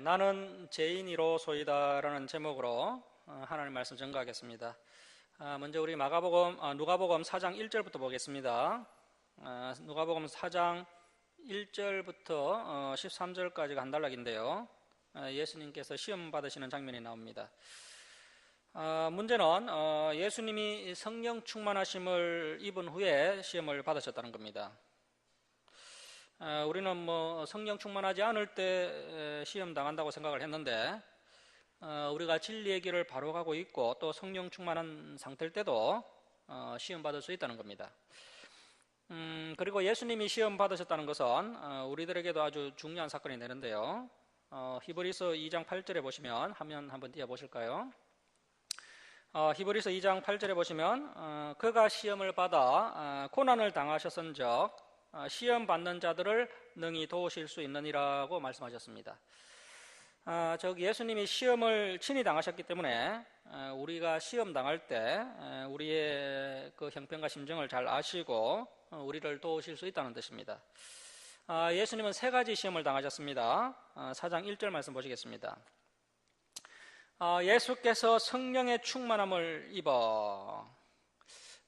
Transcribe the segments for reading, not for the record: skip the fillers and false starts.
나는 죄인이로소이다라는 제목으로 하나님 말씀 전가하겠습니다. 먼저 우리 누가복음 4장 1절부터 보겠습니다. 누가복음 4장 1절부터 13절까지가 한 단락인데요. 예수님께서 시험 받으시는 장면이 나옵니다. 문제는 예수님이 성령 충만하심을 입은 후에 시험을 받으셨다는 겁니다. 우리는 성령 충만하지 않을 때 시험 당한다고 생각을 했는데, 우리가 진리의 길을 바로 가고 있고 또 성령 충만한 상태일 때도 시험 받을 수 있다는 겁니다. 그리고 예수님이 시험 받으셨다는 것은 우리들에게도 아주 중요한 사건이 되는데요. 히브리서 2장 8절에 보시면, 화면 한번 띄워보실까요? 히브리서 2장 8절에 보시면 그가 시험을 받아 고난을 당하셨은즉 시험 받는 자들을 능히 도우실 수 있느니라고 말씀하셨습니다. 예수님이 시험을 친히 당하셨기 때문에 우리가 시험 당할 때 우리의 그 형편과 심정을 잘 아시고 우리를 도우실 수 있다는 뜻입니다. 예수님은 3가지 시험을 당하셨습니다. 4장 1절 말씀 보시겠습니다. 예수께서 성령의 충만함을 입어.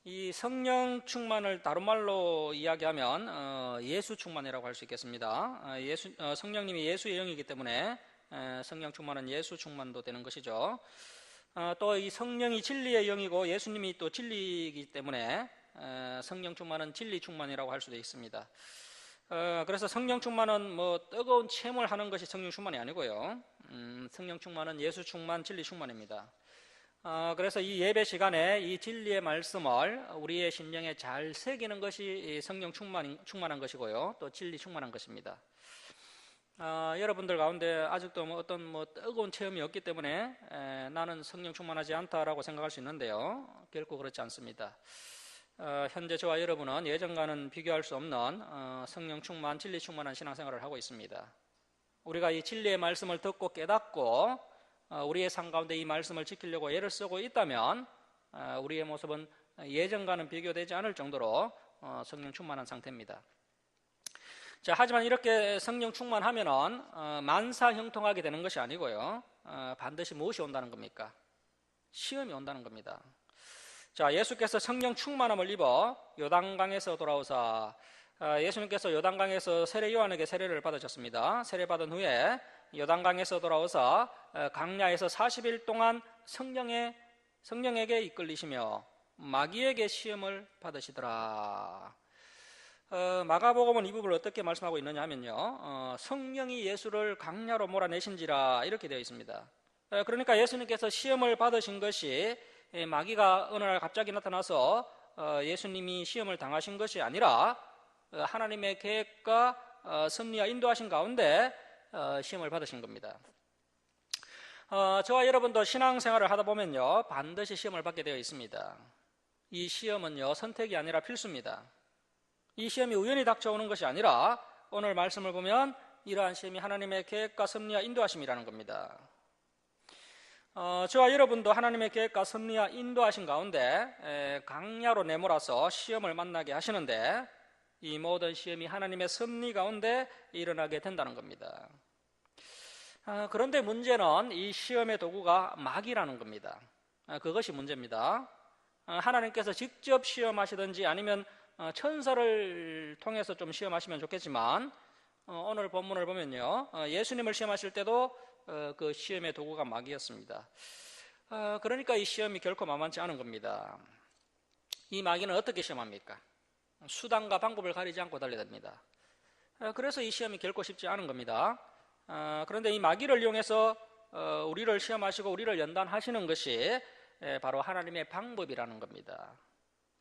이 성령 충만을 다른 말로 이야기하면 예수 충만이라고 할 수 있겠습니다. 성령님이 예수의 영이기 때문에 성령 충만은 예수 충만도 되는 것이죠. 또 이 성령이 진리의 영이고 예수님이 또 진리이기 때문에 성령 충만은 진리 충만이라고 할 수도 있습니다. 그래서 성령 충만은 뜨거운 체험을 하는 것이 성령 충만이 아니고요. 성령 충만은 예수 충만, 진리 충만입니다. 그래서 이 예배 시간에 이 진리의 말씀을 우리의 심령에 잘 새기는 것이 성령 충만한 것이고요, 또 진리 충만한 것입니다. 여러분들 가운데 아직도 어떤 뜨거운 체험이 없기 때문에 나는 성령 충만하지 않다라고 생각할 수 있는데요, 결코 그렇지 않습니다. 현재 저와 여러분은 예전과는 비교할 수 없는 성령 충만, 진리 충만한 신앙생활을 하고 있습니다. 우리가 이 진리의 말씀을 듣고 깨닫고 우리의 삶 가운데 이 말씀을 지키려고 애를 쓰고 있다면 우리의 모습은 예전과는 비교되지 않을 정도로 성령 충만한 상태입니다. 하지만 이렇게 성령 충만하면은 만사형통하게 되는 것이 아니고요, 반드시 무엇이 온다는 겁니까? 시험이 온다는 겁니다. 예수께서 성령 충만함을 입어 요단강에서 돌아오사, 예수님께서 요단강에서 세례 요한에게 세례를 받으셨습니다. 세례 받은 후에 요단강에서 돌아오사 강야에서 40일 동안 성령에게 이끌리시며 마귀에게 시험을 받으시더라. 마가복음은 이 부분을 어떻게 말씀하고 있느냐 하면요, 성령이 예수를 강야로 몰아내신지라 이렇게 되어 있습니다. 그러니까 예수님께서 시험을 받으신 것이 마귀가 어느 날 갑자기 나타나서 예수님이 시험을 당하신 것이 아니라 하나님의 계획과 섭리와 인도하신 가운데 시험을 받으신 겁니다. 저와 여러분도 신앙생활을 하다 보면요, 반드시 시험을 받게 되어 있습니다. 이 시험은요, 선택이 아니라 필수입니다. 이 시험이 우연히 닥쳐오는 것이 아니라 오늘 말씀을 보면 이러한 시험이 하나님의 계획과 섭리와 인도하심이라는 겁니다. 저와 여러분도 하나님의 계획과 섭리와 인도하신 가운데 강야로 내몰아서 시험을 만나게 하시는데, 이 모든 시험이 하나님의 섭리 가운데 일어나게 된다는 겁니다. 그런데 문제는 이 시험의 도구가 마귀라는 겁니다. 그것이 문제입니다. 하나님께서 직접 시험하시든지 아니면 천사를 통해서 좀 시험하시면 좋겠지만, 오늘 본문을 보면요, 예수님을 시험하실 때도 그 시험의 도구가 마귀였습니다. 그러니까 이 시험이 결코 만만치 않은 겁니다. 이 마귀는 어떻게 시험합니까? 수단과 방법을 가리지 않고 달려듭니다. 그래서 이 시험이 결코 쉽지 않은 겁니다. 그런데 이 마귀를 이용해서 우리를 시험하시고 우리를 연단하시는 것이 바로 하나님의 방법이라는 겁니다.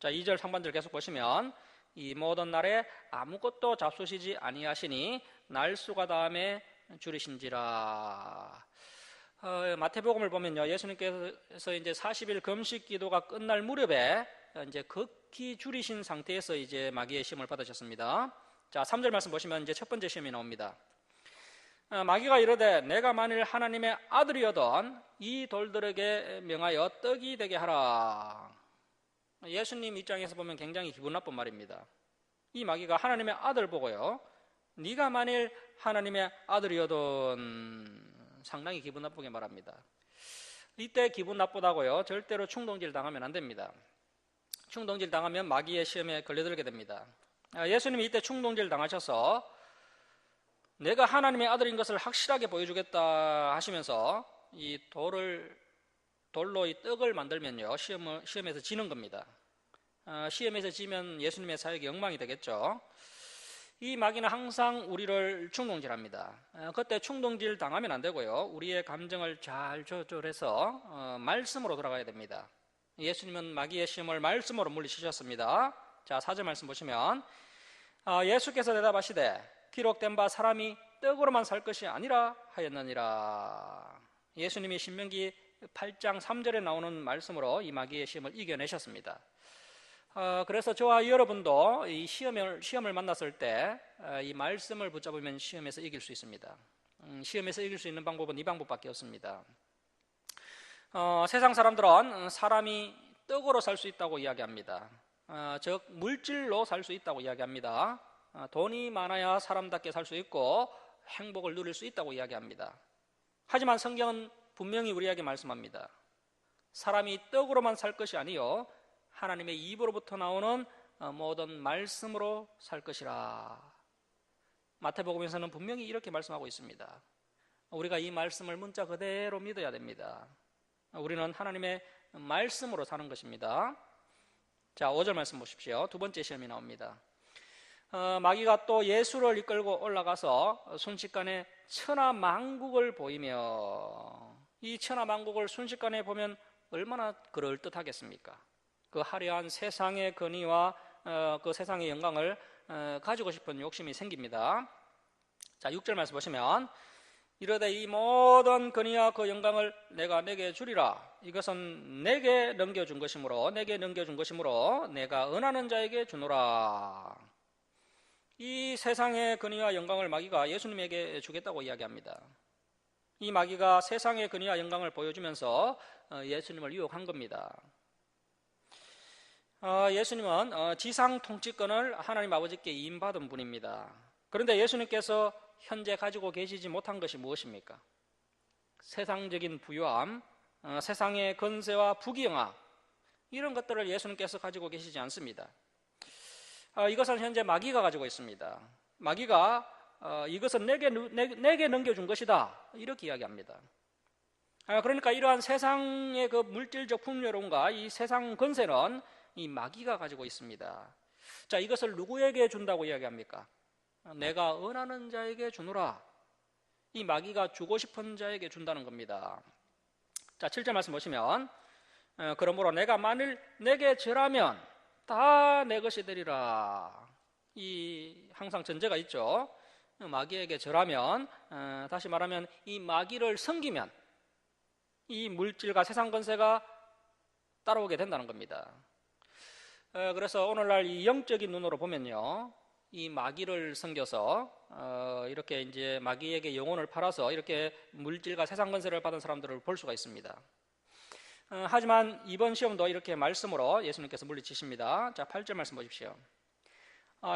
2절 상반절 계속 보시면, 이 모든 날에 아무것도 잡수시지 아니하시니 날수가 다음에 줄이신지라. 마태복음을 보면요, 예수님께서 이제 40일 금식 기도가 끝날 무렵에 이제 극히 줄이신 상태에서 이제 마귀의 시험을 받으셨습니다. 3절 말씀 보시면 이제 첫 번째 시험이 나옵니다. 마귀가 이르되 내가 만일 하나님의 아들이어던 이 돌들에게 명하여 떡이 되게 하라. 예수님 입장에서 보면 굉장히 기분 나쁜 말입니다. 이 마귀가 하나님의 아들 보고요, 네가 만일 하나님의 아들이어던, 상당히 기분 나쁘게 말합니다. 이때 기분 나쁘다고요, 절대로 충동질 당하면 안 됩니다. 충동질 당하면 마귀의 시험에 걸려들게 됩니다. 예수님이 이때 충동질 당하셔서 내가 하나님의 아들인 것을 확실하게 보여주겠다 하시면서 이 돌로 이 떡을 만들면요, 시험에서 지는 겁니다. 시험에서 지면 예수님의 사역이 엉망이 되겠죠. 이 마귀는 항상 우리를 충동질합니다. 그때 충동질 당하면 안 되고요, 우리의 감정을 잘 조절해서 말씀으로 돌아가야 됩니다. 예수님은 마귀의 시험을 말씀으로 물리치셨습니다. 자, 4절 말씀 보시면 예수께서 대답하시되 기록된 바 사람이 떡으로만 살 것이 아니라 하였느니라. 예수님이 신명기 8장 3절에 나오는 말씀으로 이 마귀의 시험을 이겨내셨습니다. 그래서 저와 여러분도 이 시험을 만났을 때 이 말씀을 붙잡으면 시험에서 이길 수 있습니다. 시험에서 이길 수 있는 방법은 이 방법밖에 없습니다. 세상 사람들은 사람이 떡으로 살 수 있다고 이야기합니다. 즉 물질로 살 수 있다고 이야기합니다. 돈이 많아야 사람답게 살 수 있고 행복을 누릴 수 있다고 이야기합니다. 하지만 성경은 분명히 우리에게 말씀합니다. 사람이 떡으로만 살 것이 아니요 하나님의 입으로부터 나오는 모든 말씀으로 살 것이라. 마태복음에서는 분명히 이렇게 말씀하고 있습니다. 우리가 이 말씀을 문자 그대로 믿어야 됩니다. 우리는 하나님의 말씀으로 사는 것입니다. 자, 5절 말씀 보십시오. 두 번째 시험이 나옵니다. 마귀가 또 예수를 이끌고 올라가서 순식간에 천하만국을 보이며, 이 천하만국을 순식간에 보면 얼마나 그럴듯하겠습니까? 그 화려한 세상의 권위와 그 세상의 영광을 가지고 싶은 욕심이 생깁니다. 자, 6절 말씀 보시면 이르되 이 모든 권위와 그 영광을 내가 내게 주리라. 이것은 내게 넘겨준 것이므로 내가 은하는 자에게 주노라. 이 세상의 권위와 영광을 마귀가 예수님에게 주겠다고 이야기합니다. 이 마귀가 세상의 권위와 영광을 보여주면서 예수님을 유혹한 겁니다. 예수님은 지상 통치권을 하나님 아버지께 임받은 분입니다. 그런데 예수님께서 현재 가지고 계시지 못한 것이 무엇입니까? 세상적인 부유함, 세상의 권세와 부귀영화, 이런 것들을 예수님께서 가지고 계시지 않습니다. 이것은 현재 마귀가 가지고 있습니다. 마귀가 이것은 내게 넘겨준 것이다, 이렇게 이야기합니다. 그러니까 이러한 세상의 그 물질적 풍요로움과 이 세상 권세는 이 마귀가 가지고 있습니다. 자, 이것을 누구에게 준다고 이야기합니까? 내가 은하는 자에게 주노라. 이 마귀가 주고 싶은 자에게 준다는 겁니다. 자, 7절 말씀 보시면 그러므로 내가 만일 내게 절하면 다 내 것이 되리라. 이 항상 전제가 있죠. 마귀에게 절하면, 다시 말하면 이 마귀를 섬기면 이 물질과 세상 권세가 따라오게 된다는 겁니다. 그래서 오늘날 이 영적인 눈으로 보면요, 이 마귀를 섬겨서 이렇게 이제 마귀에게 영혼을 팔아서 이렇게 물질과 세상 권세를 받은 사람들을 볼 수가 있습니다. 하지만 이번 시험도 이렇게 말씀으로 예수님께서 물리치십니다. 자, 8절 말씀 보십시오.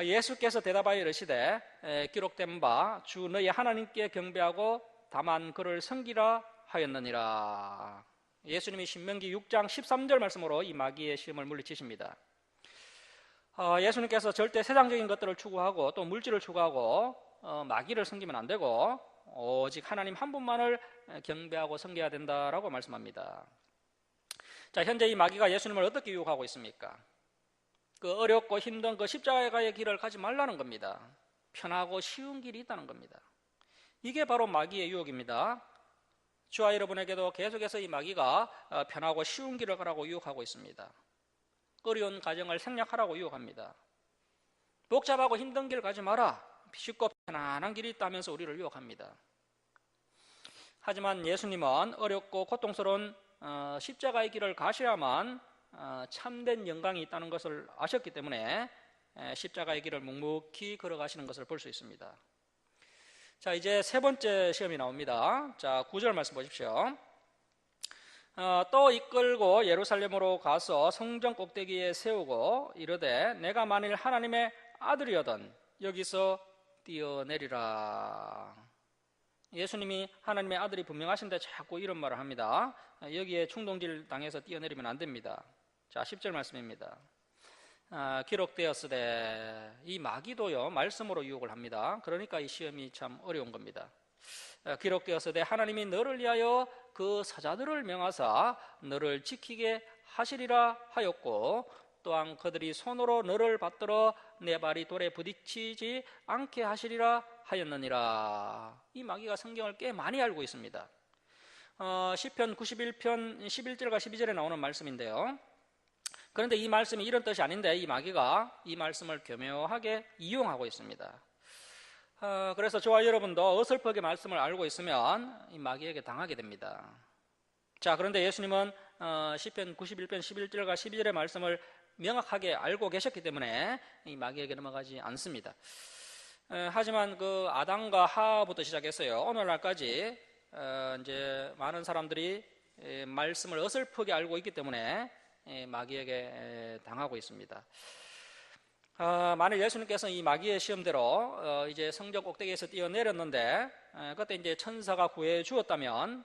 예수께서 대답하여 이르시되 기록된 바 주 너희 하나님께 경배하고 다만 그를 섬기라 하였느니라. 예수님이 신명기 6장 13절 말씀으로 이 마귀의 시험을 물리치십니다. 예수님께서 절대 세상적인 것들을 추구하고 또 물질을 추구하고 마귀를 섬기면 안 되고 오직 하나님 한 분만을 경배하고 섬겨야 된다라고 말씀합니다. 자, 현재 이 마귀가 예수님을 어떻게 유혹하고 있습니까? 그 어렵고 힘든 그 십자가의 길을 가지 말라는 겁니다. 편하고 쉬운 길이 있다는 겁니다. 이게 바로 마귀의 유혹입니다. 저와 여러분에게도 계속해서 이 마귀가 편하고 쉬운 길을 가라고 유혹하고 있습니다. 어려운 가정을 생략하라고 유혹합니다. 복잡하고 힘든 길 가지 마라. 쉽고 편안한 길이 있다면서 우리를 유혹합니다. 하지만 예수님은 어렵고 고통스러운 십자가의 길을 가셔야만 참된 영광이 있다는 것을 아셨기 때문에 십자가의 길을 묵묵히 걸어가시는 것을 볼 수 있습니다. 자, 이제 세 번째 시험이 나옵니다. 자, 9절 말씀 보십시오. 또 이끌고 예루살렘으로 가서 성전 꼭대기에 세우고 이르되 내가 만일 하나님의 아들이거든 여기서 뛰어내리라. 예수님이 하나님의 아들이 분명하신데 자꾸 이런 말을 합니다. 여기에 충동질 당해서 뛰어내리면 안 됩니다. 자, 10절 말씀입니다. 기록되었으되, 이 마귀도요 말씀으로 유혹을 합니다. 그러니까 이 시험이 참 어려운 겁니다. 기록되었으되 하나님이 너를 위하여 그 사자들을 명하사 너를 지키게 하시리라 하였고, 또한 그들이 손으로 너를 받들어 내 발이 돌에 부딪히지 않게 하시리라 하였느니라. 이 마귀가 성경을 꽤 많이 알고 있습니다. 시편 91편 11절과 12절에 나오는 말씀인데요. 그런데 이 말씀이 이런 뜻이 아닌데 이 마귀가 이 말씀을 교묘하게 이용하고 있습니다. 그래서 저와 여러분도 어설프게 말씀을 알고 있으면 이 마귀에게 당하게 됩니다. 자, 그런데 예수님은 시편 91편 11절과 12절의 말씀을 명확하게 알고 계셨기 때문에 이 마귀에게 넘어가지 않습니다. 하지만 그 아담과 하와부터 시작했어요. 오늘날까지 이제 많은 사람들이 말씀을 어설프게 알고 있기 때문에 마귀에게 당하고 있습니다. 만일 예수님께서 이 마귀의 시험대로 이제 성전 꼭대기에서 뛰어내렸는데 그때 이제 천사가 구해 주었다면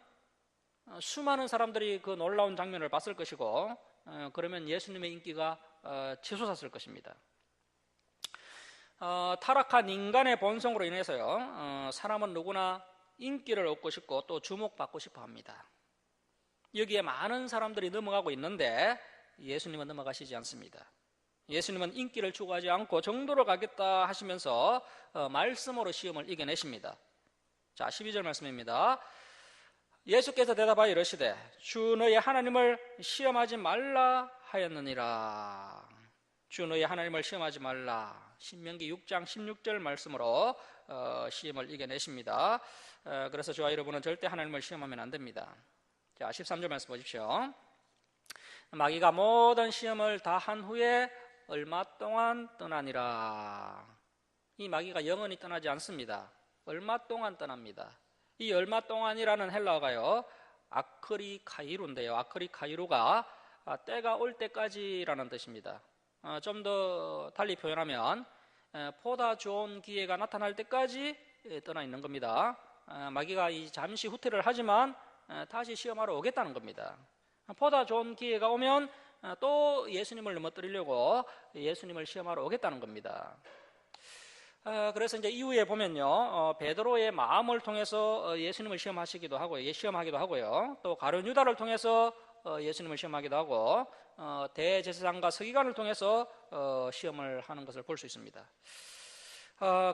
수많은 사람들이 그 놀라운 장면을 봤을 것이고, 그러면 예수님의 인기가 치솟았을 것입니다. 타락한 인간의 본성으로 인해서요 사람은 누구나 인기를 얻고 싶고 또 주목받고 싶어 합니다. 여기에 많은 사람들이 넘어가고 있는데 예수님은 넘어가시지 않습니다. 예수님은 인기를 추구하지 않고 정도를 가겠다 하시면서 말씀으로 시험을 이겨내십니다. 자, 12절 말씀입니다. 예수께서 대답하여 이르시되 주 너의 하나님을 시험하지 말라 하였느니라. 주 너의 하나님을 시험하지 말라. 신명기 6장 16절 말씀으로 시험을 이겨내십니다. 그래서 저와 여러분은 절대 하나님을 시험하면 안 됩니다. 자, 13절 말씀 보십시오. 마귀가 모든 시험을 다 한 후에 얼마 동안 떠나니라. 이 마귀가 영원히 떠나지 않습니다. 얼마 동안 떠납니다. 이 얼마 동안이라는 헬라어가요 아크리카이루인데요, 아크리카이루가 때가 올 때까지라는 뜻입니다. 좀 더 달리 표현하면 보다 좋은 기회가 나타날 때까지 떠나 있는 겁니다. 마귀가 이 잠시 후퇴를 하지만 다시 시험하러 오겠다는 겁니다. 보다 좋은 기회가 오면 또 예수님을 넘어뜨리려고 예수님을 시험하러 오겠다는 겁니다. 그래서 이제 이후에 보면요 베드로의 마음을 통해서 예수님을 시험하기도 하고요, 또 가룟 유다를 통해서 예수님을 시험하기도 하고, 대제사장과 서기관을 통해서 시험을 하는 것을 볼 수 있습니다.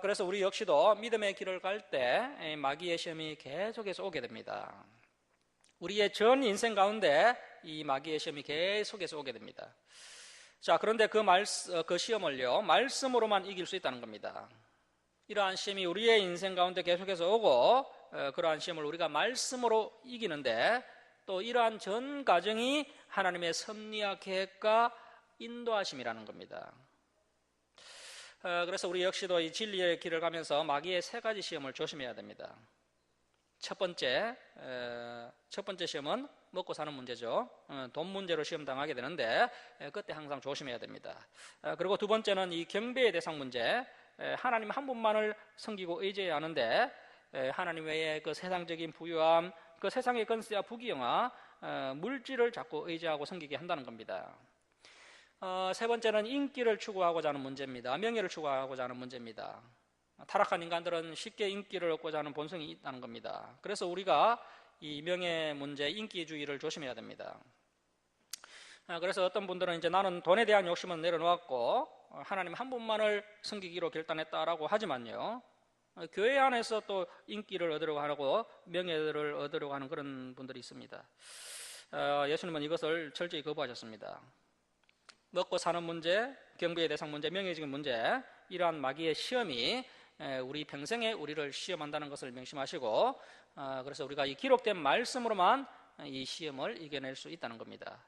그래서 우리 역시도 믿음의 길을 갈 때 마귀의 시험이 계속해서 오게 됩니다. 우리의 전 인생 가운데 이 마귀의 시험이 계속해서 오게 됩니다. 자, 그런데 그 시험을요 말씀으로만 이길 수 있다는 겁니다. 이러한 시험이 우리의 인생 가운데 계속해서 오고, 그러한 시험을 우리가 말씀으로 이기는데, 또 이러한 전 과정이 하나님의 섭리와 계획과 인도하심이라는 겁니다. 그래서 우리 역시도 이 진리의 길을 가면서 마귀의 세 가지 시험을 조심해야 됩니다. 첫 번째 시험은 먹고 사는 문제죠. 돈 문제로 시험 당하게 되는데 그때 항상 조심해야 됩니다. 그리고 두 번째는 이 경배의 대상 문제, 하나님 한 분만을 섬기고 의지해야 하는데 하나님 외에 그 세상적인 부유함, 그 세상의 건세와 부귀영화, 물질을 자꾸 의지하고 섬기게 한다는 겁니다. 세 번째는 인기를 추구하고자 하는 문제입니다. 명예를 추구하고자 하는 문제입니다. 타락한 인간들은 쉽게 인기를 얻고자 하는 본성이 있다는 겁니다. 그래서 우리가 이 명예 문제, 인기주의를 조심해야 됩니다. 그래서 어떤 분들은 이제 나는 돈에 대한 욕심은 내려놓았고 하나님 한 분만을 섬기기로 결단했다라고 하지만요, 교회 안에서 또 인기를 얻으려고 하고 명예를 얻으려고 하는 그런 분들이 있습니다. 예수님은 이것을 철저히 거부하셨습니다. 먹고 사는 문제, 경배의 대상 문제, 명예적인 문제, 이러한 마귀의 시험이 우리 평생에 우리를 시험한다는 것을 명심하시고, 그래서 우리가 이 기록된 말씀으로만 이 시험을 이겨낼 수 있다는 겁니다.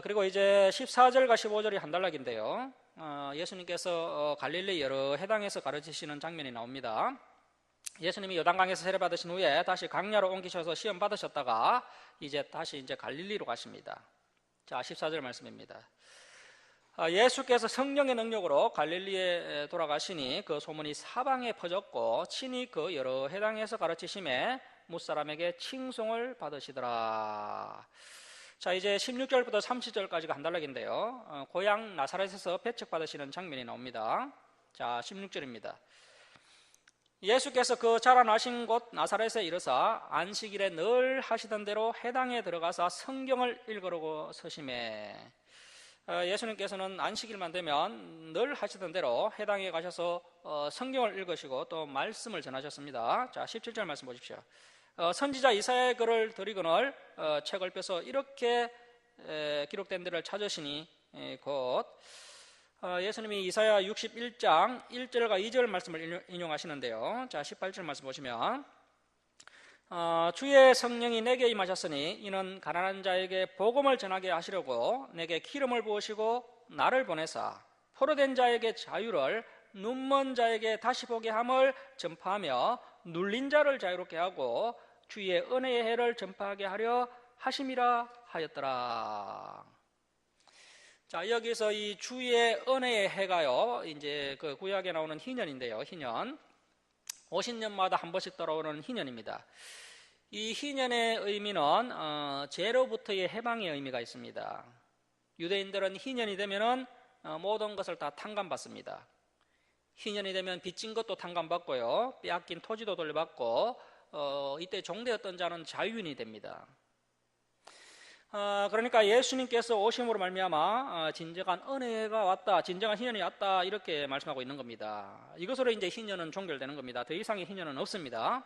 그리고 이제 14절과 15절이 한 단락인데요, 예수님께서 갈릴리 여러 해당에서 가르치시는 장면이 나옵니다. 예수님이 요단강에서 세례 받으신 후에 다시 강야로 옮기셔서 시험 받으셨다가 이제 다시 갈릴리로 가십니다. 자, 14절 말씀입니다. 예수께서 성령의 능력으로 갈릴리에 돌아가시니 그 소문이 사방에 퍼졌고 친히 그 여러 회당에서 가르치심에 무사람에게 칭송을 받으시더라. 자, 이제 16절부터 30절까지가 한 단락인데요. 고향 나사렛에서 배척받으시는 장면이 나옵니다. 자, 16절입니다. 예수께서 그 자라나신 곳 나사렛에 이르사 안식일에 늘 하시던 대로 회당에 들어가서 성경을 읽으려고 서심해. 예수님께서는 안식일만 되면 늘 하시던 대로 회당에 가셔서 성경을 읽으시고 또 말씀을 전하셨습니다. 자, 17절 말씀 보십시오. 선지자 이사야의 글을 들이거늘 책을 펴서 이렇게 기록된 데를 찾으시니 곧 예수님이 이사야 61장 1절과 2절 말씀을 인용하시는데요. 자, 18절 말씀 보시면 주의 성령이 내게 임하셨으니 이는 가난한 자에게 복음을 전하게 하시려고 내게 기름을 부으시고 나를 보내사 포로된 자에게 자유를 눈먼 자에게 다시 보게 함을 전파하며 눌린 자를 자유롭게 하고 주의 은혜의 해를 전파하게 하려 하심이라 하였더라. 자, 여기서 이 주의 은혜의 해가요, 이제 그 구약에 나오는 희년인데요. 희년 50년마다 한 번씩 돌아오는 희년입니다. 이 희년의 의미는 죄로부터의 해방의 의미가 있습니다. 유대인들은 희년이 되면은 모든 것을 다 탕감받습니다. 희년이 되면 빚진 것도 탕감받고요, 빼앗긴 토지도 돌려받고 이때 종되었던 자는 자유인이 됩니다. 그러니까 예수님께서 오심으로 말미암아 진정한 은혜가 왔다, 진정한 희년이 왔다, 이렇게 말씀하고 있는 겁니다. 이것으로 이제 희년은 종결되는 겁니다. 더 이상의 희년은 없습니다.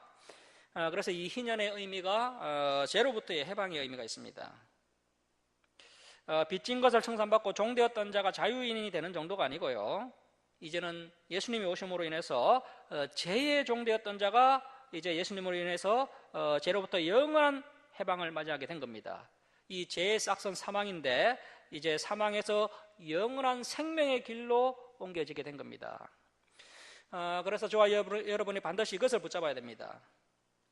그래서 이 희년의 의미가 죄로부터의 해방의 의미가 있습니다. 빚진 것을 청산받고 종되었던 자가 자유인이 되는 정도가 아니고요, 이제는 예수님이 오심으로 인해서 죄의 종되었던 자가 이제 예수님으로 인해서 죄로부터 영원한 해방을 맞이하게 된 겁니다. 이 죄의 싹선 사망인데 이제 사망에서 영원한 생명의 길로 옮겨지게 된 겁니다. 그래서 저와 여러분이 반드시 이것을 붙잡아야 됩니다.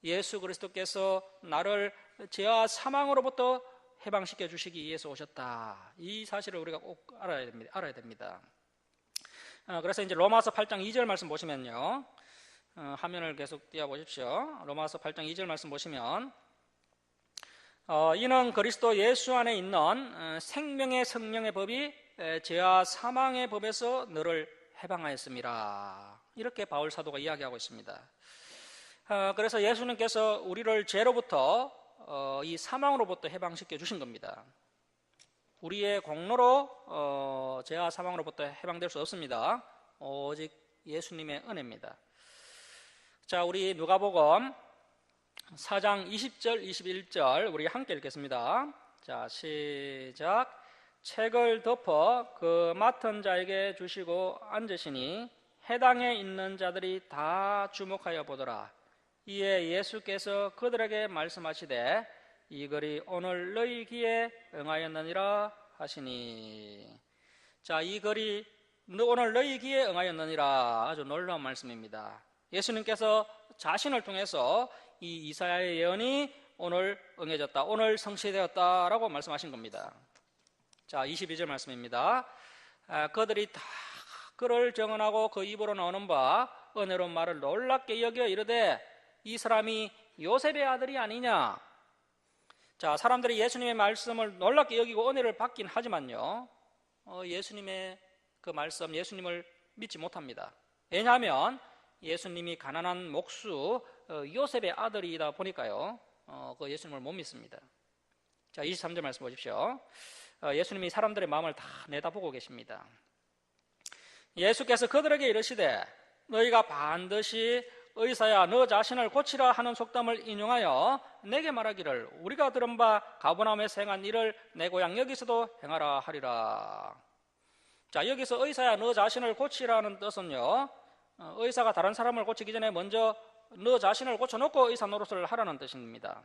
예수 그리스도께서 나를 죄와 사망으로부터 해방시켜 주시기 위해서 오셨다, 이 사실을 우리가 꼭 알아야 됩니다. 그래서 이제 로마서 8장 2절 말씀 보시면요, 화면을 계속 띄워보십시오. 로마서 8장 2절 말씀 보시면 이는 그리스도 예수 안에 있는 생명의 성령의 법이 죄와 사망의 법에서 너를 해방하였습니다, 이렇게 바울 사도가 이야기하고 있습니다. 그래서 예수님께서 우리를 죄로부터 이 사망으로부터 해방시켜 주신 겁니다. 우리의 공로로 죄와 사망으로부터 해방될 수 없습니다. 오직 예수님의 은혜입니다. 자, 우리 누가복음 4장 20절 21절 우리 함께 읽겠습니다. 자, 시작. 책을 덮어 그 맡은 자에게 주시고 앉으시니 해당에 있는 자들이 다 주목하여 보더라. 이에 예수께서 그들에게 말씀하시되 이 글이 오늘 너희 귀에 응하였느니라 하시니. 자, 이 글이 오늘 너희 귀에 응하였느니라, 아주 놀라운 말씀입니다. 예수님께서 자신을 통해서 이 이사야의 예언이 오늘 응해졌다, 오늘 성취되었다라고 말씀하신 겁니다. 자, 22절 말씀입니다. 그들이 다 그를 정언하고 그 입으로 나오는 바 은혜로운 말을 놀랍게 여겨 이르되 이 사람이 요셉의 아들이 아니냐. 자, 사람들이 예수님의 말씀을 놀랍게 여기고 은혜를 받긴 하지만요, 예수님의 그 말씀, 예수님을 믿지 못합니다. 왜냐하면 예수님이 가난한 목수 요셉의 아들이다 보니까요, 그 예수님을 못 믿습니다. 자, 23절 말씀 보십시오. 예수님이 사람들의 마음을 다 내다보고 계십니다. 예수께서 그들에게 이르시되 너희가 반드시 의사야 너 자신을 고치라 하는 속담을 인용하여 내게 말하기를 우리가 들은 바 가버나움에서 행한 일을 내 고향 여기서도 행하라 하리라. 자, 여기서 의사야 너 자신을 고치라는 뜻은요, 의사가 다른 사람을 고치기 전에 먼저 너 자신을 고쳐놓고 의사 노릇을 하라는 뜻입니다.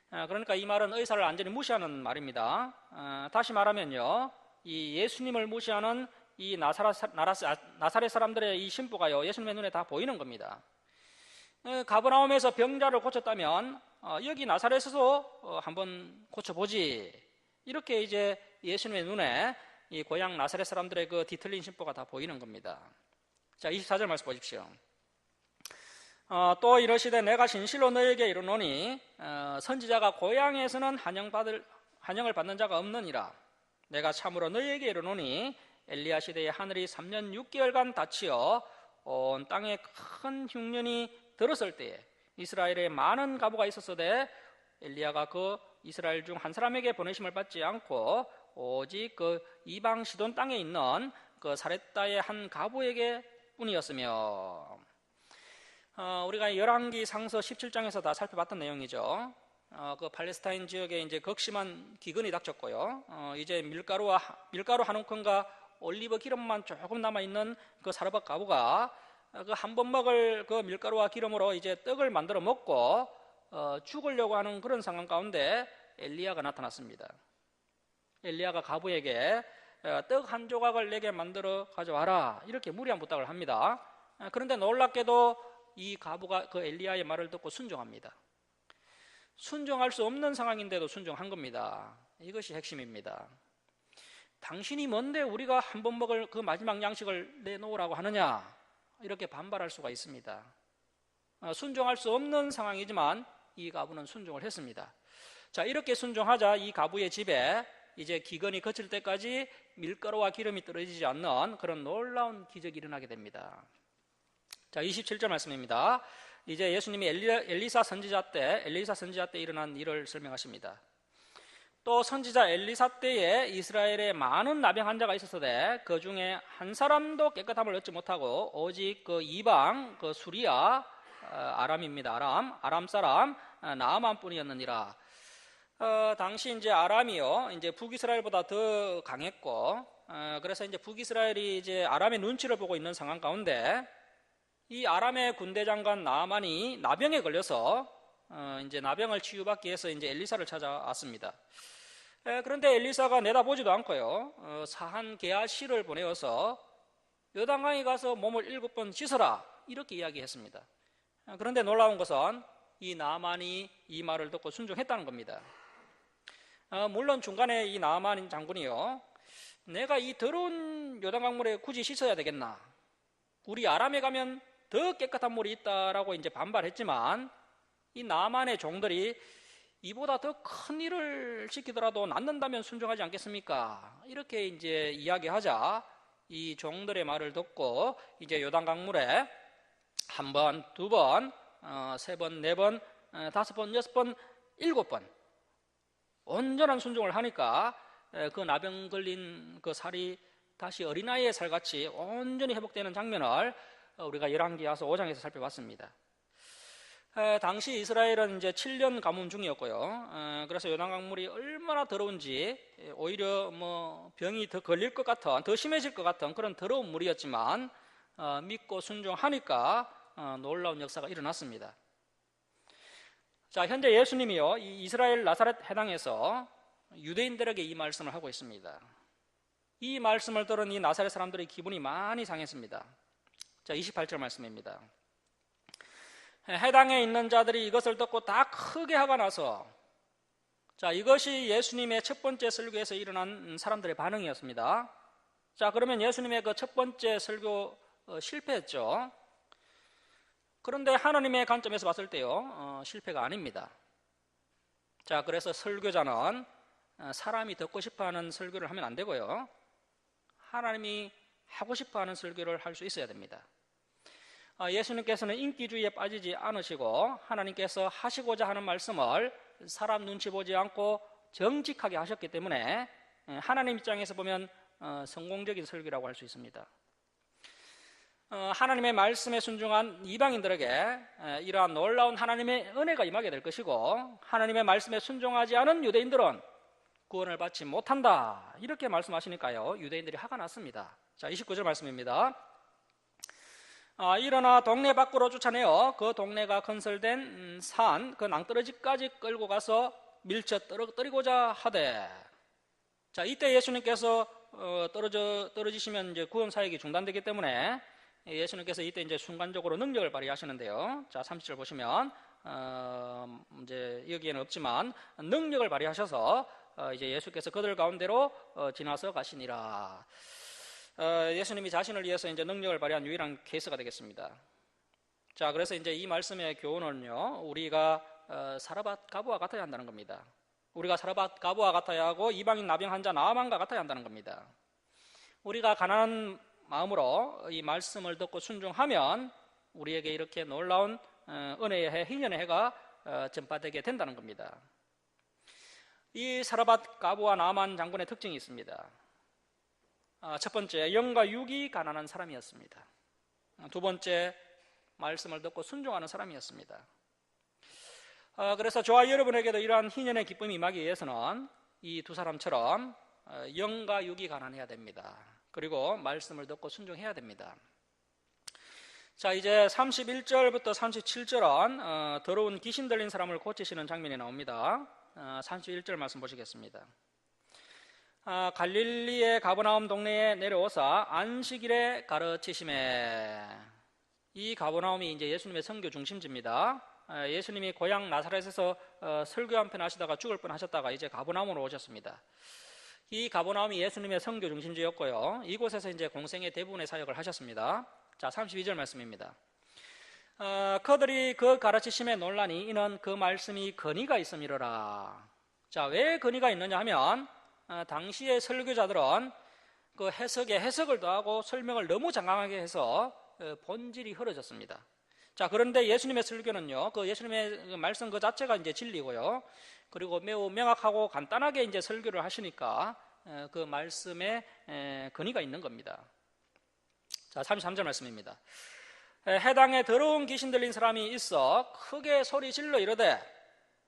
그러니까 이 말은 의사를 완전히 무시하는 말입니다. 다시 말하면요, 이 예수님을 무시하는 이 나사렛 사람들의 이 심보가요, 예수님의 눈에 다 보이는 겁니다. 가버나움에서 병자를 고쳤다면 여기 나사렛에서 한번 고쳐보지, 이렇게 이제 예수님의 눈에 이 고향 나사렛 사람들의 그 뒤틀린 심보가 다 보이는 겁니다. 자, 24절 말씀 보십시오. 또 이러시되 내가 진실로 너에게 이르노니 선지자가 고향에서는 환영을 받는 자가 없느니라. 내가 참으로 너에게 이르노니 엘리야 시대에 하늘이 3년 6개월간 닫히어 온 땅에 큰 흉년이 들었을 때에 이스라엘에 많은 과부가 있었으되 엘리야가 그 이스라엘 중 한 사람에게 보내심을 받지 않고 오직 그 이방 시돈 땅에 있는 그 사렙다의 한 과부에게 뿐이었으며, 우리가 열왕기 상서 17장에서 다 살펴봤던 내용이죠. 그 팔레스타인 지역에 이제 극심한 기근이 닥쳤고요. 이제 밀가루 한 움큼과 올리브 기름만 조금 남아 있는 그 사르밧 과부가 그 한 번 먹을 그 밀가루와 기름으로 이제 떡을 만들어 먹고 죽으려고 하는 그런 상황 가운데 엘리야가 나타났습니다. 엘리야가 과부에게 떡 한 조각을 내게 만들어 가져와라, 이렇게 무리한 부탁을 합니다. 그런데 놀랍게도 이 과부가 그 엘리야의 말을 듣고 순종합니다. 순종할 수 없는 상황인데도 순종한 겁니다. 이것이 핵심입니다. 당신이 뭔데 우리가 한 번 먹을 그 마지막 양식을 내놓으라고 하느냐, 이렇게 반발할 수가 있습니다. 순종할 수 없는 상황이지만 이 과부는 순종을 했습니다. 자, 이렇게 순종하자 이 과부의 집에 이제 기근이 그칠 때까지 밀가루와 기름이 떨어지지 않는 그런 놀라운 기적이 일어나게 됩니다. 자, 27절 말씀입니다. 이제 예수님이 엘리사 선지자 때 일어난 일을 설명하십니다. 또 선지자 엘리사 때에 이스라엘에 많은 나병 환자가 있었으되 그 중에 한 사람도 깨끗함을 얻지 못하고 오직 그 이방 그 수리아 아람입니다. 아람 사람 나아만뿐이었느니라. 당시 이제 아람이요, 이제 북이스라엘보다 더 강했고, 그래서 이제 북이스라엘이 이제 아람의 눈치를 보고 있는 상황 가운데 이 아람의 군대 장관 나아만이 나병에 걸려서 이제 나병을 치유받기 위해서 이제 엘리사를 찾아왔습니다. 그런데 엘리사가 내다보지도 않고요, 사한 게하시를 보내어서 요단강에 가서 몸을 7번 씻어라, 이렇게 이야기했습니다. 그런데 놀라운 것은 이 나아만이 이 말을 듣고 순종했다는 겁니다. 물론 중간에 이 나아만 장군이요, 내가 이 더러운 요단강물에 굳이 씻어야 되겠나, 우리 아람에 가면 더 깨끗한 물이 있다라고 이제 반발했지만 이 나아만의 종들이 이보다 더 큰 일을 시키더라도 낫는다면 순종하지 않겠습니까? 이렇게 이제 이야기하자 이 종들의 말을 듣고 이제 요단강물에 한 번, 두 번, 세 번, 네 번, 5번, 6번, 7번 온전한 순종을 하니까 그 나병 걸린 그 살이 다시 어린아이의 살같이 온전히 회복되는 장면을 우리가 열왕기하서 5장에서 살펴봤습니다. 당시 이스라엘은 이제 7년 가뭄 중이었고요. 그래서 요단강물이 얼마나 더러운지 오히려 뭐 병이 더 걸릴 것 같은, 더 심해질 것 같은 그런 더러운 물이었지만 믿고 순종하니까 놀라운 역사가 일어났습니다. 자, 현재 예수님이요, 이 이스라엘 나사렛 해당에서 유대인들에게 이 말씀을 하고 있습니다. 이 말씀을 들은 이 나사렛 사람들의 기분이 많이 상했습니다. 자, 28절 말씀입니다. 해당에 있는 자들이 이것을 듣고 다 크게 화가 나서, 자, 이것이 예수님의 첫 번째 설교에서 일어난 사람들의 반응이었습니다. 자, 그러면 예수님의 그 첫 번째 설교 실패했죠. 그런데 하나님의 관점에서 봤을 때요, 실패가 아닙니다. 자, 그래서 설교자는 사람이 듣고 싶어하는 설교를 하면 안 되고요, 하나님이 하고 싶어하는 설교를 할 수 있어야 됩니다. 예수님께서는 인기주의에 빠지지 않으시고 하나님께서 하시고자 하는 말씀을 사람 눈치 보지 않고 정직하게 하셨기 때문에 하나님 입장에서 보면 성공적인 설교라고 할 수 있습니다. 하나님의 말씀에 순종한 이방인들에게 이러한 놀라운 하나님의 은혜가 임하게 될 것이고, 하나님의 말씀에 순종하지 않은 유대인들은 구원을 받지 못한다, 이렇게 말씀하시니까요, 유대인들이 화가 났습니다. 자, 29절 말씀입니다. 일어나 동네 밖으로 쫓아내어 그 동네가 건설된 산 그 낭떠러지까지 끌고 가서 밀쳐 떨어뜨리고자 하되. 자, 이때 예수님께서 떨어지시면 이제 구원 사역이 중단되기 때문에 예수님께서 이때 이제 순간적으로 능력을 발휘하시는데요. 자, 30절 보시면 이제 여기에는 없지만 능력을 발휘하셔서 이제 예수께서 그들 가운데로 지나서 가시니라. 예수님이 자신을 위해서 이제 능력을 발휘한 유일한 케이스가 되겠습니다. 자, 그래서 이제 이 말씀의 교훈은요, 우리가 사르밧 가부와 같아야 한다는 겁니다. 우리가 사르밧 가부와 같아야 하고 이방인 나병 환자 나아만과 같아야 한다는 겁니다. 우리가 가난한 마음으로 이 말씀을 듣고 순종하면 우리에게 이렇게 놀라운 은혜의 해, 희년의 해가 전파되게 된다는 겁니다. 이 사르밧 가부와 나아만 장군의 특징이 있습니다. 첫 번째, 영과 육이 가난한 사람이었습니다. 두 번째, 말씀을 듣고 순종하는 사람이었습니다. 그래서 저와 여러분에게도 이러한 희년의 기쁨이 임하기 위해서는 이 두 사람처럼 영과 육이 가난해야 됩니다. 그리고 말씀을 듣고 순종해야 됩니다. 자, 이제 31절부터 37절은 더러운 귀신 들린 사람을 고치시는 장면이 나옵니다. 31절 말씀 보시겠습니다. 갈릴리의 가버나움 동네에 내려오사 안식일에 가르치심에. 이 가버나움이 이제 예수님의 선교 중심지입니다. 예수님이 고향 나사렛에서 설교 한 편 하시다가 죽을 뻔하셨다가 이제 가버나움으로 오셨습니다. 이 가버나움이 예수님의 선교 중심지였고요. 이곳에서 이제 공생의 대부분의 사역을 하셨습니다. 자, 32절 말씀입니다. 그들이 그 가르치심에 논란이 이는 그 말씀이 근의가 있음이로라. 자, 왜 근의가 있느냐 하면 당시의 설교자들은 그 해석에 해석을 더하고 설명을 너무 장황하게 해서 본질이 흐려졌습니다. 자, 그런데 예수님의 설교는요, 그 예수님의 말씀 그 자체가 이제 진리고요. 그리고 매우 명확하고 간단하게 이제 설교를 하시니까 그 말씀에 근의가 있는 겁니다. 자, 33절 말씀입니다. 해당에 더러운 귀신 들린 사람이 있어 크게 소리 질러 이르되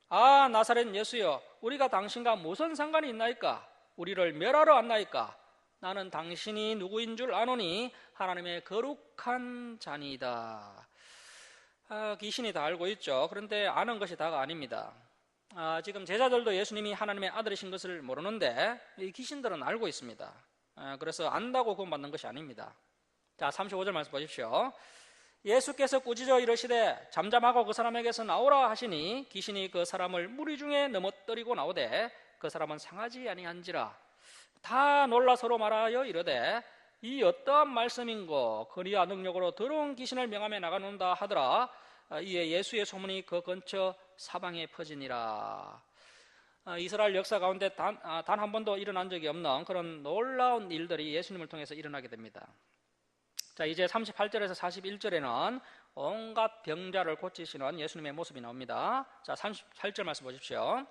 나사렛 예수여, 우리가 당신과 무슨 상관이 있나이까? 우리를 멸하러 왔나이까? 나는 당신이 누구인 줄 아노니 하나님의 거룩한 자니이다. 귀신이 다 알고 있죠. 그런데 아는 것이 다가 아닙니다. 지금 제자들도 예수님이 하나님의 아들이신 것을 모르는데 이 귀신들은 알고 있습니다. 그래서 안다고 구원받는 것이 아닙니다. 자, 35절 말씀 보십시오. 예수께서 꾸짖어 이르시되 잠잠하고 그 사람에게서 나오라 하시니 귀신이 그 사람을 무리 중에 넘어뜨리고 나오되 그 사람은 상하지 아니한지라. 다 놀라 서로 말하여 이르되 이 어떠한 말씀인고 거리와 능력으로 더러운 귀신을 명하며 나가는다 하더라. 이에 예수의 소문이 그 근처 사방에 퍼지니라. 이스라엘 역사 가운데 단 한 번도 일어난 적이 없는 그런 놀라운 일들이 예수님을 통해서 일어나게 됩니다. 자, 이제 38절에서 41절에는 온갖 병자를 고치시는 예수님의 모습이 나옵니다. 자, 38절 말씀 보십시오.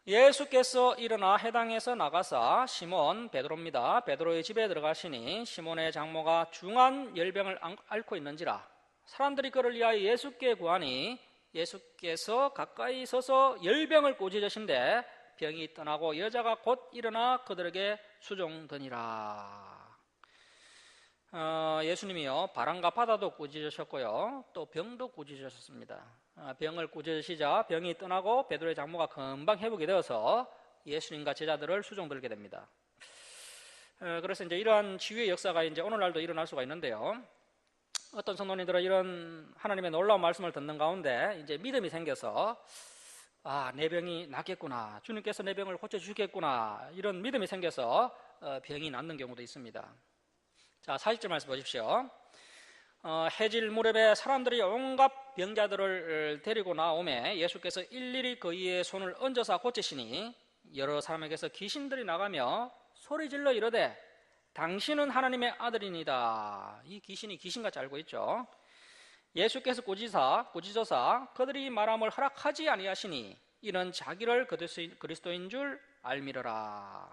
예수께서 일어나 해당에서 나가사 시몬 베드로입니다. 베드로의 집에 들어가시니 시몬의 장모가 중한 열병을 앓고 있는지라. 사람들이 그를 위하여 예수께 구하니 예수께서 가까이 서서 열병을 꾸짖으신데 병이 떠나고 여자가 곧 일어나 그들에게 수종드니라. 예수님이요, 바람과 바다도 꾸짖으셨고요, 또 병도 꾸짖으셨습니다. 병을 꾸짖으시자 병이 떠나고 베드로의 장모가 금방 회복이 되어서 예수님과 제자들을 수종들게 됩니다. 그래서 이제 이러한 치유의 역사가 이제 오늘날도 일어날 수가 있는데요. 어떤 성도님들은 이런 하나님의 놀라운 말씀을 듣는 가운데 이제 믿음이 생겨서 내 병이 낫겠구나, 주님께서 내 병을 고쳐주시겠구나, 이런 믿음이 생겨서 병이 낫는 경우도 있습니다. 자, 40절 말씀 보십시오. 해질 무렵에 사람들이 온갖 병자들을 데리고 나오매 예수께서 일일이 그 이에 손을 얹어서 고치시니 여러 사람에게서 귀신들이 나가며 소리질러 이르되 당신은 하나님의 아들이니다. 이 귀신이 귀신같이 알고 있죠. 예수께서 꾸짖어사 그들이 말함을 허락하지 아니하시니 이는 자기를 그리스도인 줄 알미러라.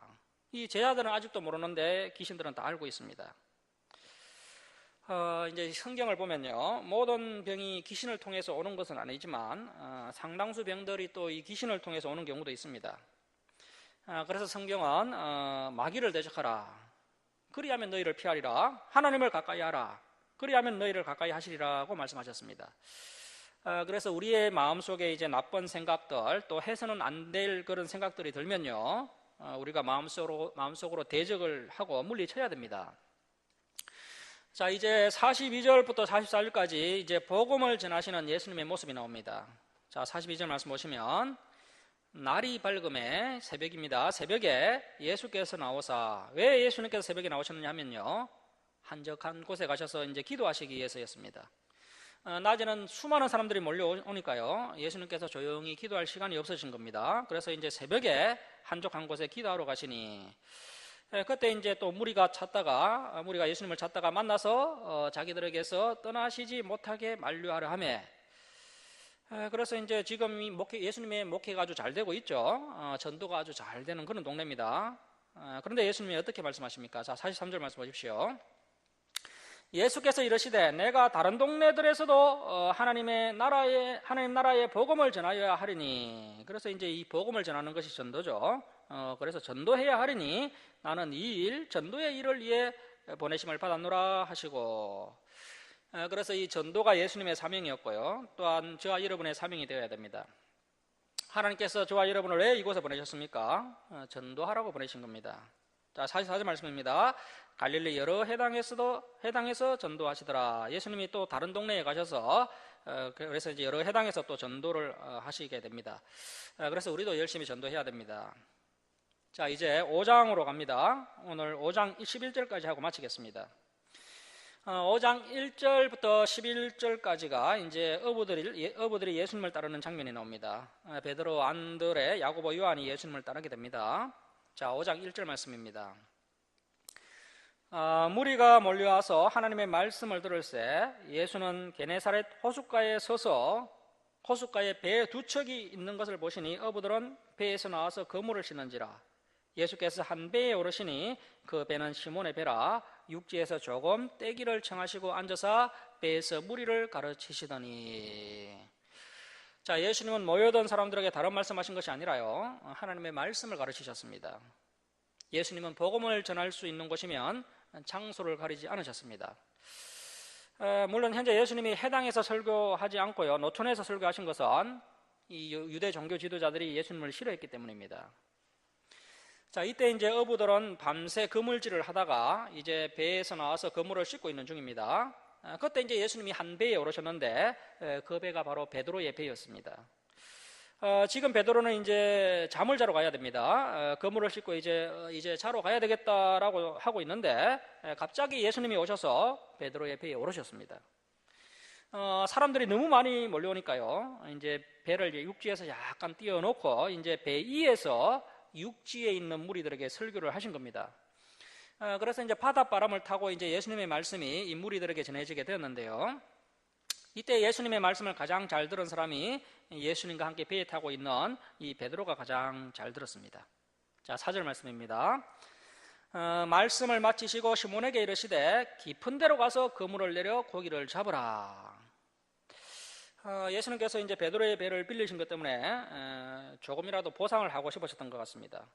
이 제자들은 아직도 모르는데 귀신들은 다 알고 있습니다. 이제 성경을 보면요, 모든 병이 귀신을 통해서 오는 것은 아니지만 상당수 병들이 또 이 귀신을 통해서 오는 경우도 있습니다. 그래서 성경은 마귀를 대적하라, 그리하면 너희를 피하리라, 하나님을 가까이 하라, 그리하면 너희를 가까이 하시리라고 말씀하셨습니다. 그래서 우리의 마음속에 이제 나쁜 생각들, 또 해서는 안 될 그런 생각들이 들면요, 우리가 마음속으로 대적을 하고 물리쳐야 됩니다. 자, 이제 42절부터 44절까지 이제 복음을 전하시는 예수님의 모습이 나옵니다. 자, 42절 말씀 보시면 날이 밝음에 새벽입니다. 새벽에 예수께서 나오사, 왜 예수님께서 새벽에 나오셨느냐 하면요, 한적한 곳에 가셔서 이제 기도하시기 위해서였습니다. 낮에는 수많은 사람들이 몰려오니까요, 예수님께서 조용히 기도할 시간이 없으신 겁니다. 그래서 이제 새벽에 한적한 곳에 기도하러 가시니, 그때 이제 또 무리가 예수님을 찾다가 만나서 자기들에게서 떠나시지 못하게 만류하려 하매, 그래서 이제 지금 예수님의 목회가 아주 잘 되고 있죠. 전도가 아주 잘 되는 그런 동네입니다. 그런데 예수님이 어떻게 말씀하십니까? 자, 43절 말씀 보십시오. 예수께서 이르시되 내가 다른 동네들에서도 하나님 나라의 복음을 전하여야 하리니. 그래서 이제 이 복음을 전하는 것이 전도죠. 그래서 전도해야 하리니 나는 이 일, 전도의 일을 위해 보내심을 받았노라 하시고, 그래서 이 전도가 예수님의 사명이었고요, 또한 저와 여러분의 사명이 되어야 됩니다. 하나님께서 저와 여러분을 왜 이곳에 보내셨습니까? 전도하라고 보내신 겁니다. 자, 44절 말씀입니다. 갈릴리 여러 해당에서 전도하시더라. 예수님이 또 다른 동네에 가셔서 그래서 이제 여러 해당에서 또 전도를 하시게 됩니다. 그래서 우리도 열심히 전도해야 됩니다. 자, 이제 5장으로 갑니다. 오늘 5장 11절까지 하고 마치겠습니다. 5장 1절부터 11절까지가 이제 어부들이 예수님을 따르는 장면이 나옵니다. 베드로, 안드레, 야고보, 요한이 예수님을 따르게 됩니다. 자, 5장 1절 말씀입니다. 무리가 몰려와서 하나님의 말씀을 들을새 예수는 게네사렛 호숫가에 서서 호숫가에 배 두 척이 있는 것을 보시니 어부들은 배에서 나와서 그물을 싣는지라. 예수께서 한 배에 오르시니 그 배는 시몬의 배라. 육지에서 조금 떼기를 청하시고 앉아서 배에서 무리를 가르치시더니. 자, 예수님은 모여든 사람들에게 다른 말씀하신 것이 아니라요, 하나님의 말씀을 가르치셨습니다. 예수님은 복음을 전할 수 있는 곳이면 장소를 가리지 않으셨습니다. 물론 현재 예수님이 해당에서 설교하지 않고요, 노천에서 설교하신 것은 이 유대 종교 지도자들이 예수님을 싫어했기 때문입니다. 자, 이때 이제 어부들은 밤새 그물질을 하다가 이제 배에서 나와서 그물을 싣고 있는 중입니다. 그때 이제 예수님이 한 배에 오르셨는데 그 배가 바로 베드로의 배였습니다. 지금 베드로는 이제 잠을 자러 가야 됩니다. 그물을 싣고 이제 자러 가야 되겠다라고 하고 있는데 갑자기 예수님이 오셔서 베드로의 배에 오르셨습니다. 사람들이 너무 많이 몰려오니까요, 이제 배를 육지에서 약간 띄워놓고 이제 배 위에서 육지에 있는 무리들에게 설교를 하신 겁니다. 그래서 이제 바닷바람을 타고 이제 예수님의 말씀이 이 무리들에게 전해지게 되었는데요, 이때 예수님의 말씀을 가장 잘 들은 사람이 예수님과 함께 배에 타고 있는 이 베드로가 가장 잘 들었습니다. 자, 4절 말씀입니다. 말씀을 마치시고 시몬에게 이르시되 깊은 데로 가서 그물을 내려 고기를 잡으라. 예수님께서 이제 베드로의 배를 빌리신 것 때문에 조금이라도 보상을 하고 싶으셨던 것 같습니다.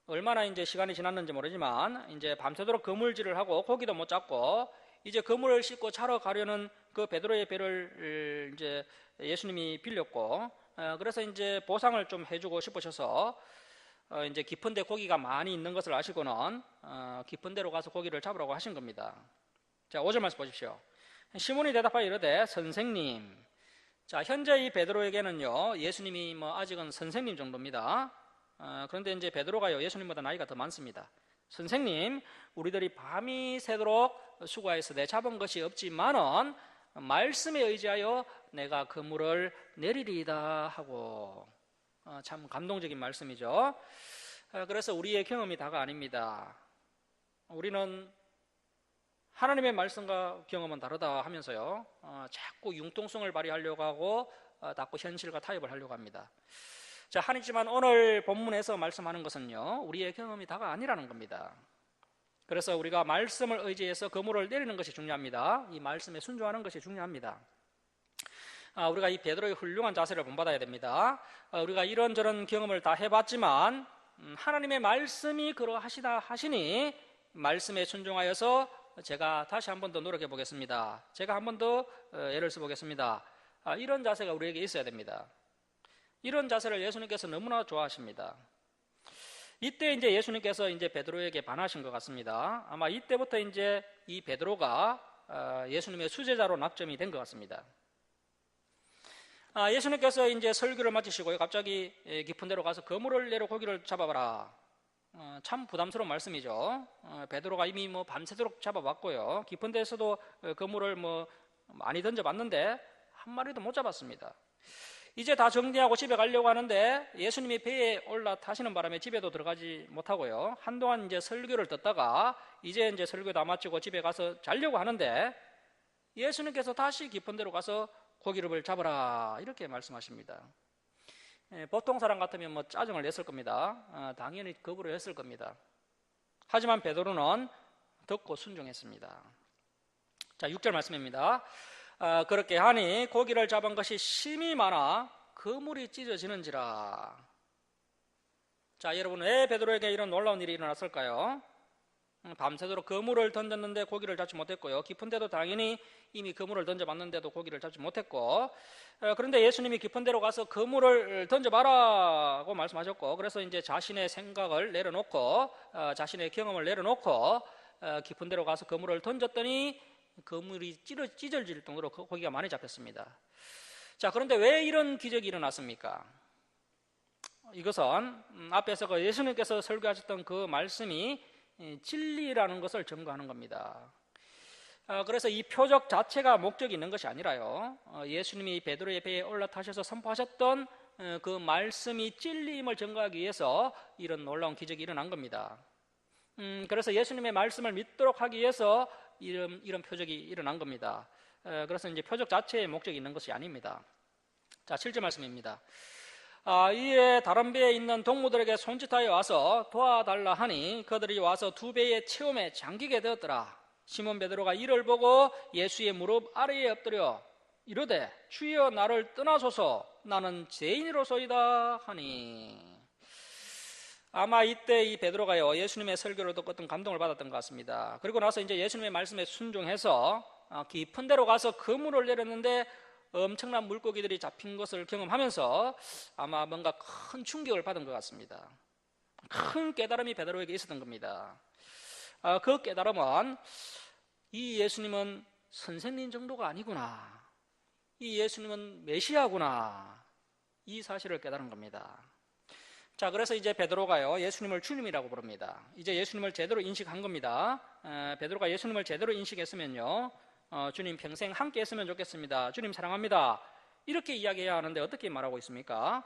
얼마나 이제 시간이 지났는지 모르지만 이제 밤새도록 그물질을 하고 고기도 못 잡고 이제 그물을 싣고 차러 가려는 그 베드로의 배를 이제 예수님이 빌렸고, 그래서 이제 보상을 좀 해주고 싶으셔서 이제 깊은 데 고기가 많이 있는 것을 아시고는 깊은 데로 가서 고기를 잡으라고 하신 겁니다. 자, 5절 말씀 보십시오. 시몬이 대답하여 이르되 선생님. 자, 현재 이 베드로에게는요, 예수님이 아직은 선생님 정도입니다. 그런데 이제 베드로가요, 예수님보다 나이가 더 많습니다. 선생님, 우리들이 밤이 새도록 수고해서 내잡은 것이 없지만은 말씀에 의지하여 내가 그물을 내리리이다 하고, 참 감동적인 말씀이죠. 그래서 우리의 경험이 다가 아닙니다. 우리는 하나님의 말씀과 경험은 다르다 하면서요, 자꾸 융통성을 발휘하려고 하고 자꾸 현실과 타협을 하려고 합니다. 자, 하지만 오늘 본문에서 말씀하는 것은요, 우리의 경험이 다가 아니라는 겁니다. 그래서 우리가 말씀을 의지해서 그물을 내리는 것이 중요합니다. 이 말씀에 순종하는 것이 중요합니다. 우리가 이 베드로의 훌륭한 자세를 본받아야 됩니다. 우리가 이런저런 경험을 다 해봤지만 하나님의 말씀이 그러하시다 하시니 말씀에 순종하여서 제가 다시 한 번 더 노력해 보겠습니다. 제가 한 번 더 애를 써보겠습니다. 이런 자세가 우리에게 있어야 됩니다. 이런 자세를 예수님께서 너무나 좋아하십니다. 이때 이제 예수님께서 이제 베드로에게 반하신 것 같습니다. 아마 이때부터 이제 이 베드로가 예수님의 수제자로 낙점이 된 것 같습니다. 예수님께서 이제 설교를 마치시고 갑자기 깊은 데로 가서 그물을 내려 고기를 잡아봐라. 참 부담스러운 말씀이죠. 베드로가 이미 뭐 밤새도록 잡아봤고요. 깊은 데에서도 그물을 뭐 많이 던져봤는데 한 마리도 못 잡았습니다. 이제 다 정리하고 집에 가려고 하는데 예수님이 배에 올라타시는 바람에 집에도 들어가지 못하고요. 한동안 이제 설교를 듣다가 이제 설교 다 마치고 집에 가서 자려고 하는데 예수님께서 다시 깊은 데로 가서 고기를 잡으라 이렇게 말씀하십니다. 보통 사람 같으면 뭐 짜증을 냈을 겁니다. 당연히 거부를 했을 겁니다. 하지만 베드로는 듣고 순종했습니다. 자, 6절 말씀입니다. 그렇게 하니 고기를 잡은 것이 심히 많아 그물이 찢어지는지라. 자, 여러분 왜 베드로에게 이런 놀라운 일이 일어났을까요? 밤새도록 그물을 던졌는데 고기를 잡지 못했고요. 깊은 데도 당연히 이미 그물을 던져봤는데도 고기를 잡지 못했고, 그런데 예수님이 깊은 데로 가서 그물을 던져봐라고 말씀하셨고, 그래서 이제 자신의 생각을 내려놓고 자신의 경험을 내려놓고 깊은 데로 가서 그물을 던졌더니 그물이 찢어질 정도로 고기가 많이 잡혔습니다. 자, 그런데 왜 이런 기적이 일어났습니까? 이것은 앞에서 그 예수님께서 설교하셨던 그 말씀이 진리라는 것을 증거하는 겁니다. 그래서 이 표적 자체가 목적이 있는 것이 아니라요, 예수님이 베드로의 배에 올라타셔서 선포하셨던 그 말씀이 진리임을 증거하기 위해서 이런 놀라운 기적이 일어난 겁니다. 그래서 예수님의 말씀을 믿도록 하기 위해서 이런 표적이 일어난 겁니다. 그래서 이제 표적 자체의 목적이 있는 것이 아닙니다. 자, 7절 말씀입니다. 이에 다른 배에 있는 동무들에게 손짓하여 와서 도와달라 하니 그들이 와서 두 배의 체험에 잠기게 되었더라. 시몬 베드로가 이를 보고 예수의 무릎 아래에 엎드려 이르되 주여 나를 떠나소서 나는 죄인이로소이다 하니. 아마 이때 이 베드로가요 예수님의 설교를 듣고 어떤 감동을 받았던 것 같습니다. 그리고 나서 이제 예수님의 말씀에 순종해서 깊은 데로 가서 그물을 내렸는데 엄청난 물고기들이 잡힌 것을 경험하면서 아마 뭔가 큰 충격을 받은 것 같습니다. 큰 깨달음이 베드로에게 있었던 겁니다. 그 깨달음은 이 예수님은 선생님 정도가 아니구나, 이 예수님은 메시아구나, 이 사실을 깨달은 겁니다. 자, 그래서 이제 베드로가요 예수님을 주님이라고 부릅니다. 이제 예수님을 제대로 인식한 겁니다. 베드로가 예수님을 제대로 인식했으면요, 주님 평생 함께 했으면 좋겠습니다, 주님 사랑합니다, 이렇게 이야기해야 하는데 어떻게 말하고 있습니까?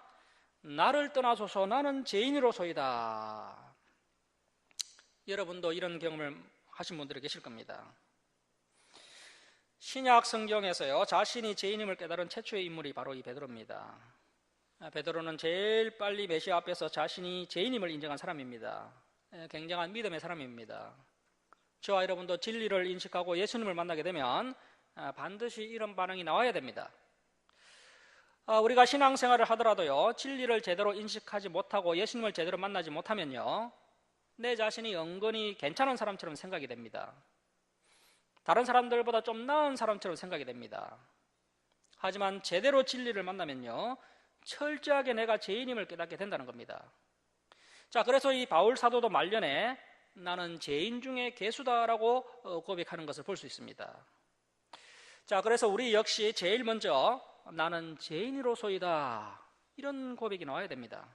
나를 떠나소서 나는 죄인이로소이다. 여러분도 이런 경험을 하신 분들이 계실 겁니다. 신약 성경에서요 자신이 죄인임을 깨달은 최초의 인물이 바로 이 베드로입니다. 베드로는 제일 빨리 메시아 앞에서 자신이 죄인임을 인정한 사람입니다. 굉장한 믿음의 사람입니다. 저와 여러분도 진리를 인식하고 예수님을 만나게 되면 반드시 이런 반응이 나와야 됩니다. 우리가 신앙생활을 하더라도요 진리를 제대로 인식하지 못하고 예수님을 제대로 만나지 못하면요 내 자신이 은근히 괜찮은 사람처럼 생각이 됩니다. 다른 사람들보다 좀 나은 사람처럼 생각이 됩니다. 하지만 제대로 진리를 만나면요 철저하게 내가 죄인임을 깨닫게 된다는 겁니다. 자, 그래서 이 바울 사도도 말년에 나는 죄인 중에 괴수다라고 고백하는 것을 볼 수 있습니다. 자, 그래서 우리 역시 제일 먼저 나는 죄인으로소이다 이런 고백이 나와야 됩니다.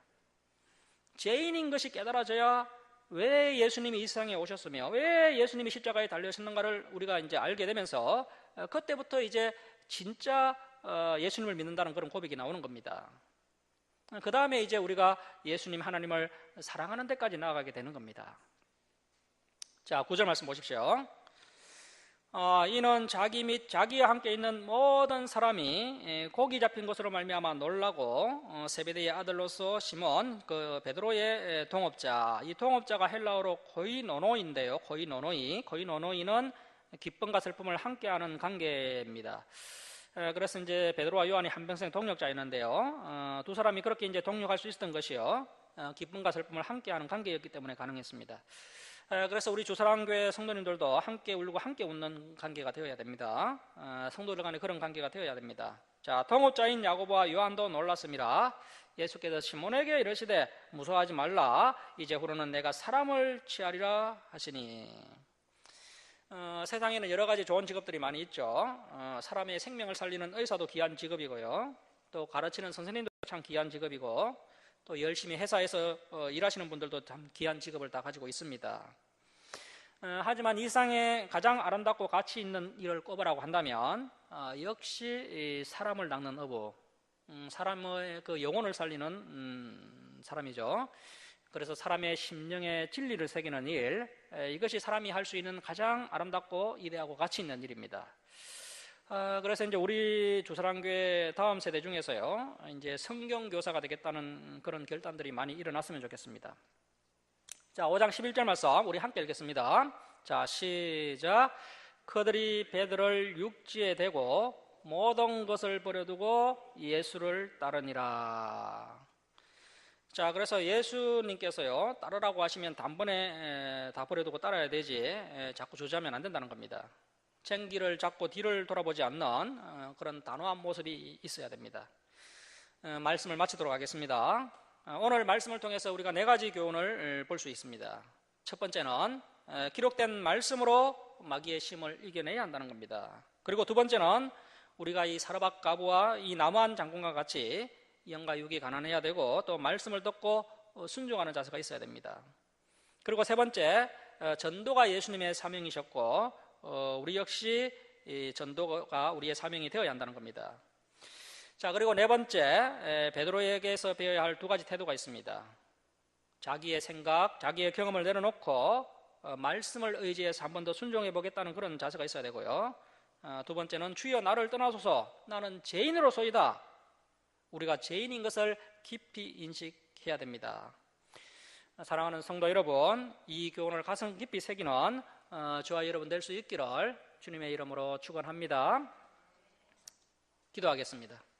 죄인인 것이 깨달아져야 왜 예수님이 이 세상에 오셨으며 왜 예수님이 십자가에 달려셨는가를 우리가 이제 알게 되면서 그때부터 이제 진짜 예수님을 믿는다는 그런 고백이 나오는 겁니다. 그 다음에 이제 우리가 예수님 하나님을 사랑하는 데까지 나아가게 되는 겁니다. 자, 9절 말씀 보십시오. 이는 자기 및 자기와 함께 있는 모든 사람이 고기 잡힌 것으로 말미암아 놀라고 세베대의 아들로서 시몬 그 베드로의 동업자, 이 동업자가 헬라어로 코이노노인데요, 코이노노이는 기쁨과 슬픔을 함께하는 관계입니다. 그래서 이제 베드로와 요한이 한평생 동역자였는데요, 두 사람이 그렇게 이제 동역할 수 있었던 것이요 기쁨과 슬픔을 함께하는 관계였기 때문에 가능했습니다. 그래서 우리 주사랑교회 성도님들도 함께 울고 함께 웃는 관계가 되어야 됩니다. 성도들 간에 그런 관계가 되어야 됩니다. 자, 동업자인 야고보와 요한도 놀랐습니다. 예수께서 시몬에게 이르시되 무서워하지 말라, 이제후로는 내가 사람을 취하리라 하시니. 세상에는 여러 가지 좋은 직업들이 많이 있죠. 사람의 생명을 살리는 의사도 귀한 직업이고요, 또 가르치는 선생님도 참 귀한 직업이고 또 열심히 회사에서 일하시는 분들도 참 귀한 직업을 다 가지고 있습니다. 하지만 이 세상에 가장 아름답고 가치 있는 일을 꼽으라고 한다면 역시 사람을 낚는 어부, 사람의 그 영혼을 살리는 사람이죠. 그래서 사람의 심령에 진리를 새기는 일, 이것이 사람이 할 수 있는 가장 아름답고 이대하고 가치 있는 일입니다. 그래서 이제 우리 주사랑교회 다음 세대 중에서요, 이제 성경교사가 되겠다는 그런 결단들이 많이 일어났으면 좋겠습니다. 자, 5장 11절 말씀 우리 함께 읽겠습니다. 자, 시작. 그들이 베드로를 육지에 대고 모든 것을 버려두고 예수를 따르니라. 자, 그래서 예수님께서요, 따르라고 하시면 단번에 다 버려두고 따라야 되지 자꾸 주저하면 안 된다는 겁니다. 쟁기를 잡고 뒤를 돌아보지 않는 그런 단호한 모습이 있어야 됩니다. 말씀을 마치도록 하겠습니다. 오늘 말씀을 통해서 우리가 4가지 교훈을 볼 수 있습니다. 첫 번째는 기록된 말씀으로 마귀의 심을 이겨내야 한다는 겁니다. 그리고 두 번째는 우리가 이 사르밧 과부와 이 나무한 장군과 같이 영과 육이 가난해야 되고 또 말씀을 듣고 순종하는 자세가 있어야 됩니다. 그리고 세 번째, 전도가 예수님의 사명이셨고 우리 역시 이 전도가 우리의 사명이 되어야 한다는 겁니다. 자, 그리고 네 번째, 베드로에게서 배워야 할 2가지 태도가 있습니다. 자기의 생각, 자기의 경험을 내려놓고 말씀을 의지해서 한 번 더 순종해 보겠다는 그런 자세가 있어야 되고요. 두 번째는 주여 나를 떠나소서 나는 죄인으로소이다. 우리가 죄인인 것을 깊이 인식해야 됩니다. 사랑하는 성도 여러분, 이 교훈을 가슴 깊이 새기는 저와 여러분 될 수 있기를 주님의 이름으로 축원합니다. 기도하겠습니다.